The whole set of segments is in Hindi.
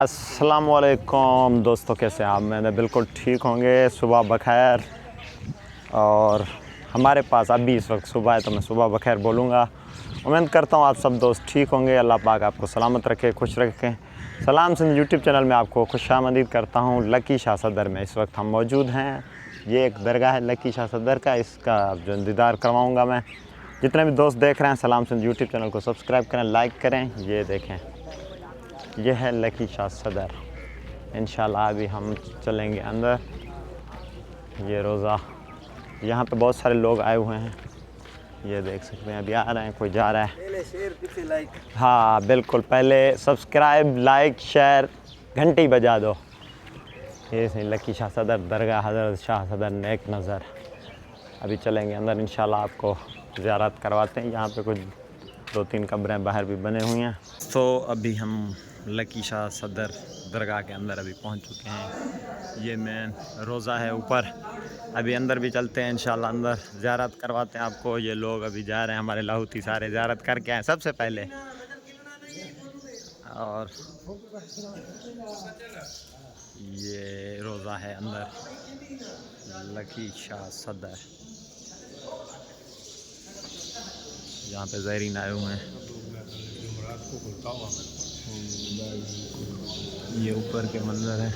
अस्सलामुअलैकुम दोस्तों, कैसे आप? मैंने बिल्कुल ठीक होंगे। सुबह बखैर। और हमारे पास अभी इस वक्त सुबह है तो मैं सुबह बखैर बोलूँगा। उम्मीद करता हूँ आप सब दोस्त ठीक होंगे। अल्लाह पाक आपको सलामत रखे, खुश रखें। सलाम सिंध यूट्यूब चैनल में आपको खुशामदीद करता हूँ। लकी शाह सदर में इस वक्त हम मौजूद हैं। ये एक दरगाह है लकी शाह सदर का, इसका जो दीदार करवाऊँगा मैं। जितने भी दोस्त देख रहे हैं सलाम सिंध यूट्यूब चैनल को सब्सक्राइब करें, लाइक करें। ये देखें, यह है लकी शाह सदर। इंशाल्लाह अभी हम चलेंगे अंदर। ये रोज़ा, यहाँ पे बहुत सारे लोग आए हुए हैं, ये देख सकते हैं। अभी आ रहे हैं, कोई जा रहा है। पहले शेयर पीछे लाइक। हाँ बिल्कुल, पहले सब्सक्राइब, लाइक, शेयर, घंटी बजा दो। ये सही लकी शाह सदर दरगाह, हज़रत शाह सदर नेक नज़र। अभी चलेंगे अंदर, इंशाल्लाह आपको ज़ियारत करवाते हैं। यहाँ पे कुछ 2-3 कब्रें बाहर भी बने हुई हैं। तो अभी हम लकी शाह सदर दरगाह के अंदर अभी पहुंच चुके हैं। ये मेन रोज़ा है ऊपर। अभी अंदर भी चलते हैं इंशाल्लाह, अंदर ज़ियारत करवाते हैं आपको। ये लोग अभी जा रहे हैं, हमारे लाहौती सारे ज़ियारत करके आए सबसे पहले। और ये रोज़ा है अंदर लकी शाह सदर। यहाँ पे ज़ायरीन आए हुए हैं। ये ऊपर के मंजर है।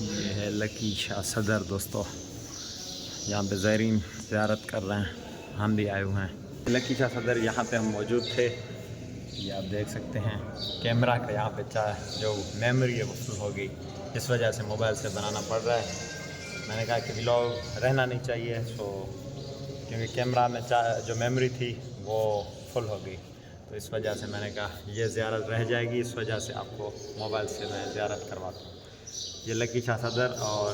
ये है लकी शाह सदर दोस्तों। यहाँ पे ज़ायरीन ज़ियारत कर रहे हैं, हम भी आए हुए हैं। लकी शाह सदर यहाँ पे हम मौजूद थे। ये आप देख सकते हैं, कैमरा का यहाँ पे जो मेमोरी है वो फुल हो गई, इस वजह से मोबाइल से बनाना पड़ रहा है। मैंने कहा कि व्लॉग रहना नहीं चाहिए, क्योंकि कैमरा में जो मेमोरी थी वो फुल हो गई, तो इस वजह से मैंने कहा ये ज़ियारत रह जाएगी। इस वजह से आपको मोबाइल से मैं ज़ियारत करवाता हूँ। ये लकी शाह सदर, और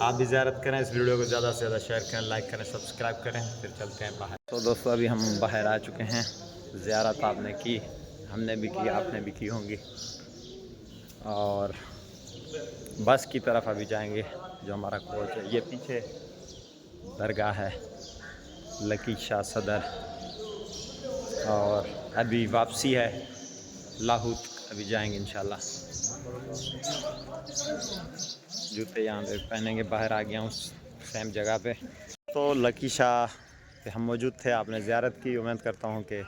आप भी ज़ियारत करें। इस वीडियो को ज़्यादा से ज़्यादा शेयर करें, लाइक करें, सब्सक्राइब करें। फिर चलते हैं बाहर। तो दोस्तों अभी हम बाहर आ चुके हैं। ज़ियारत आपने की, हमने भी की, आपने भी की होंगी। और बस की तरफ अभी जाएंगे, जो हमारा कोच है। ये पीछे दरगाह है लकी शाह सदर। और अभी वापसी है लाहौत, अभी जाएंगे इंशाल्लाह। जूते यहाँ पे पहनेंगे। बाहर आ गया हूँ सेम जगह पे। तो लकी शाह पे हम मौजूद थे, आपने ज़ियारत की। उम्मीद करता हूँ कि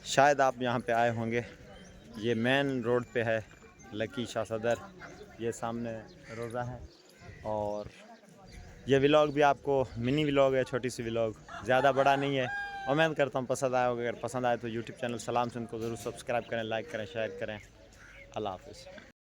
शायद आप यहाँ पे आए होंगे। ये मेन रोड पे है लकी शाह सदर। ये सामने रोज़ा है। और ये व्लॉग भी आपको मिनी व्लॉग है, छोटी सी व्लॉग, ज़्यादा बड़ा नहीं है। उम्मीद करता हूँ पसंद आया होगा। अगर पसंद आए तो यूट्यूब चैनल सलाम सिंध को ज़रूर सब्सक्राइब करें, लाइक करें, शेयर करें। अल्लाह हाफ़िज़।